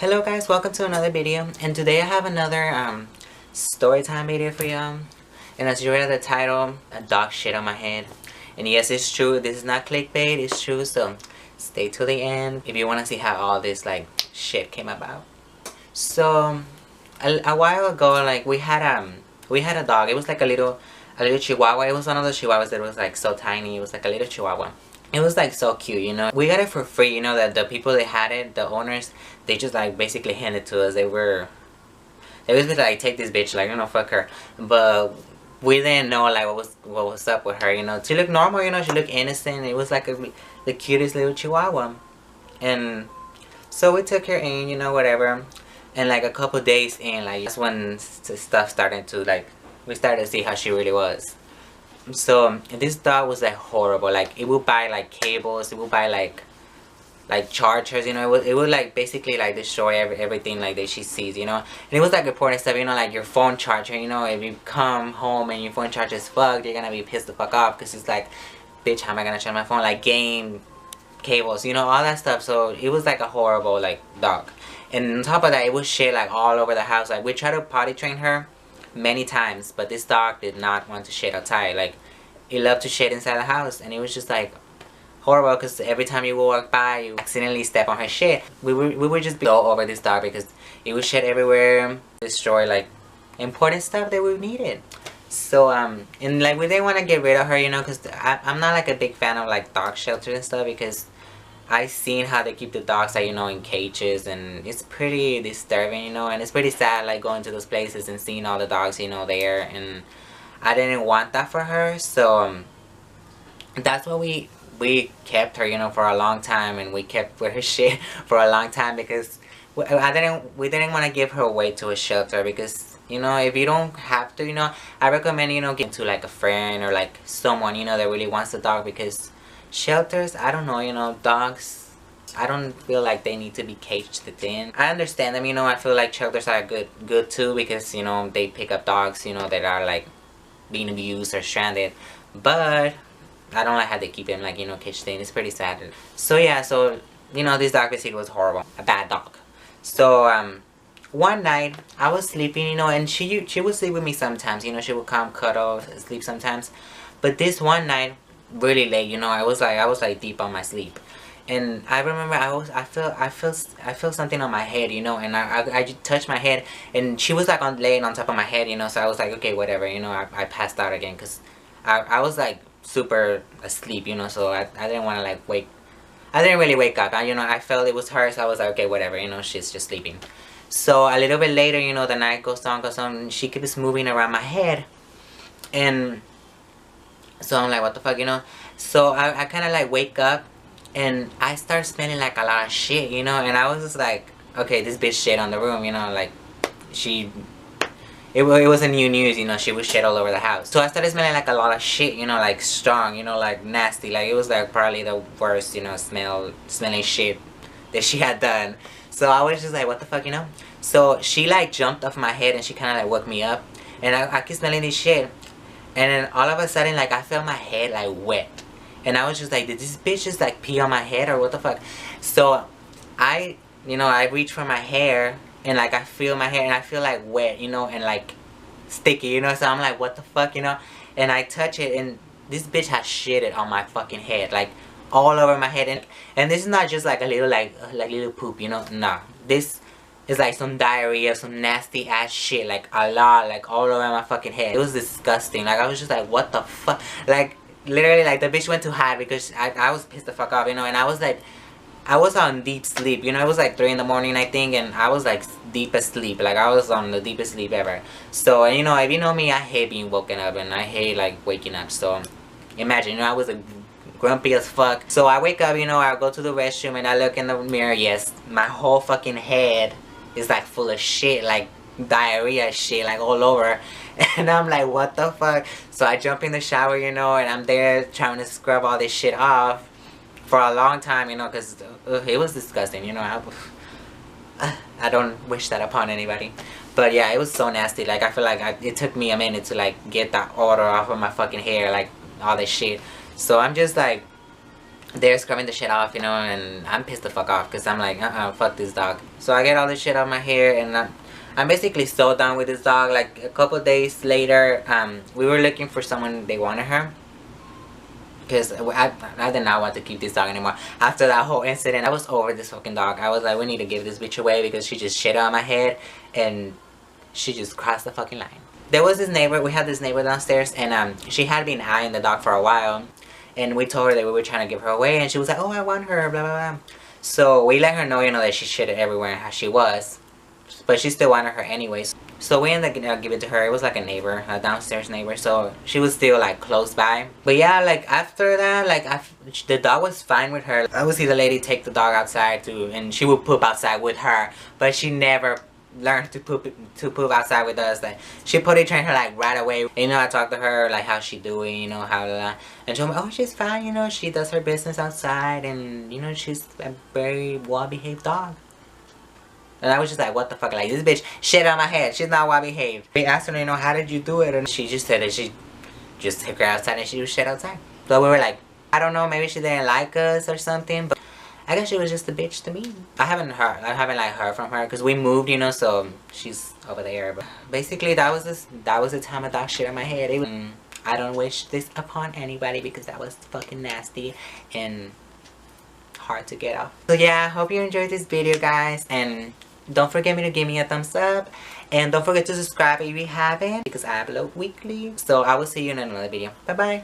Hello guys, welcome to another video, and today I have another story time video for y'all. And as you read the title, a dog shit on my head. And yes, it's true, this is not clickbait, it's true, so stay till the end if you want to see how all this like shit came about. So a while ago, like we had a dog. It was like a little Chihuahua. It was one of those Chihuahuas that was like so tiny. It was like a little Chihuahua. It was like so cute, you know. We got it for free, you know, that the people that had it, the owners, they just like basically handed it to us. They was just like, take this bitch, like, you know, fuck her. But we didn't know like what was up with her, you know. She looked normal, you know, she looked innocent. It was like the cutest little Chihuahua. And so we took her in, you know, whatever. And like a couple days in, like that's when stuff started to like, we started to see how she really was. So this dog was like horrible. Like it would buy like cables, it would buy like chargers, you know. It would like basically like destroy everything like that she sees, you know. And it was like reporting stuff, you know, like your phone charger, you know. If you come home and your phone charger is fucked, you're gonna be pissed the fuck off because it's like, bitch, how am I gonna charge my phone? Like game cables, you know, all that stuff. So it was like a horrible like dog. And on top of that, it was shit like all over the house. Like we tried to potty train her many times, but this dog did not want to shit outside. Like it loved to shit inside the house, and it was just like horrible because every time you walk by, you accidentally step on her shit. We would just be all over this dog because it would shit everywhere, destroy like important stuff that we needed. So and like we didn't want to get rid of her, you know, because I'm not like a big fan of like dog shelters and stuff, because I seen how they keep the dogs, like, you know, in cages, and it's pretty disturbing, you know, and it's pretty sad, like, going to those places and seeing all the dogs, you know, there, and I didn't want that for her. So that's why we kept her, you know, for a long time, and we kept with her shit for a long time, because we didn't want to give her away to a shelter, because, you know, if you don't have to, you know, I recommend, you know, getting to like a friend or like someone, you know, that really wants the dog, because shelters, I don't know, you know, dogs, I don't feel like they need to be caged in. I understand them, you know. I feel like shelters are good too, because, you know, they pick up dogs, you know, that are like being abused or stranded. But I don't like how they keep them, like, you know, caged in. It's pretty sad. So yeah, so, you know, this dog basically was horrible. A bad dog. So one night I was sleeping, you know, and she would sleep with me sometimes, you know. She would come cuddle, sleep sometimes. But this one night, really late, you know, I was like deep on my sleep, and I remember I felt something on my head, you know, and I just touched my head, and she was like laying on top of my head, you know. So I was like, okay, whatever, you know. I passed out again because I was like super asleep, you know. So I didn't want to like I didn't really wake up. You know, I felt it was her, so I was like, okay, whatever, you know, she's just sleeping. So a little bit later, you know, the night goes on, and she keeps moving around my head, and so I'm like, what the fuck, you know. So I kind of like wake up, and I start smelling like a lot of shit, you know. And I was just like, okay, this bitch shit on the room, you know. Like it wasn't new news, you know. She was shit all over the house. So I started smelling like a lot of shit, you know, like strong, you know, like nasty. Like it was like probably the worst, you know, smelling shit that she had done. So I was just like, what the fuck, you know. So she like jumped off my head, and she kind of like woke me up, and I keep smelling this shit. And then all of a sudden, like, I felt my head, like, wet. And I was just like, did this bitch just, like, pee on my head or what the fuck? So, you know, I reach for my hair, and, like, I feel my hair, and I feel, like, wet, you know, and, like, sticky, you know? So I'm like, what the fuck, you know? And I touch it, and this bitch has shitted on my fucking head, like, all over my head. And this is not just, like, a little, like little poop, you know? Nah. This is like some diarrhea, some nasty ass shit, like a lot, like all over my fucking head. It was disgusting. Like I was just like, what the fuck? Like literally, like the bitch went to hide because I was pissed the fuck off, you know. And I was like, I was on deep sleep, you know. It was like 3 in the morning, I think, and I was like deep asleep. Like I was on the deepest sleep ever. So, you know, if you know me, I hate being woken up, and I hate like waking up. So imagine, you know, I was a grumpy as fuck. So I wake up, you know, I go to the restroom, and I look in the mirror. Yes, my whole fucking head is like full of shit, like diarrhea shit, like all over. And I'm like, what the fuck? So I jump in the shower, you know, and I'm there trying to scrub all this shit off for a long time, you know, because it was disgusting, you know. I don't wish that upon anybody. But yeah, it was so nasty. Like I feel like it took me a minute to like get that odor off of my fucking hair, like all this shit. So I'm just like they're scrubbing the shit off, you know, and I'm pissed the fuck off because I'm like, fuck this dog. So I get all this shit out of my hair, and I'm basically so done with this dog. Like a couple days later, we were looking for someone, they wanted her. Because I did not want to keep this dog anymore. After that whole incident, I was over this fucking dog. I was like, we need to give this bitch away because she just shit on my head and she just crossed the fucking line. There was this neighbor, we had this neighbor downstairs, and she had been eyeing the dog for a while. And we told her that we were trying to give her away, and she was like, oh, I want her, blah, blah, blah. So we let her know, you know, that she shitted everywhere how she was. But she still wanted her anyways. So we ended up giving it to her. It was like a neighbor, a downstairs neighbor. So she was still like close by. But yeah, like after that, like the dog was fine with her. I would see the lady take the dog outside too, and she would poop outside with her. But she never learned to poop outside with us. Like she potty trained her like right away. And, you know, I talked to her like how she doing, you know, how and she told me, oh, she's fine, you know, she does her business outside, and you know, she's a very well behaved dog. And I was just like, what the fuck, like this bitch shit on my head, she's not well behaved. We asked her, you know, how did you do it? And she just said that she just took her outside and she was shit outside. So we were like, I don't know, maybe she didn't like us or something, but I guess she was just a bitch to me. I haven't like heard from her because we moved, you know, so she's over there. But basically that was the time of dog shit on my head. I don't wish this upon anybody because that was fucking nasty and hard to get off. So yeah, I hope you enjoyed this video, guys, and don't forget to give me a thumbs up, and don't forget to subscribe if you haven't, because I upload weekly. So I will see you in another video. Bye bye.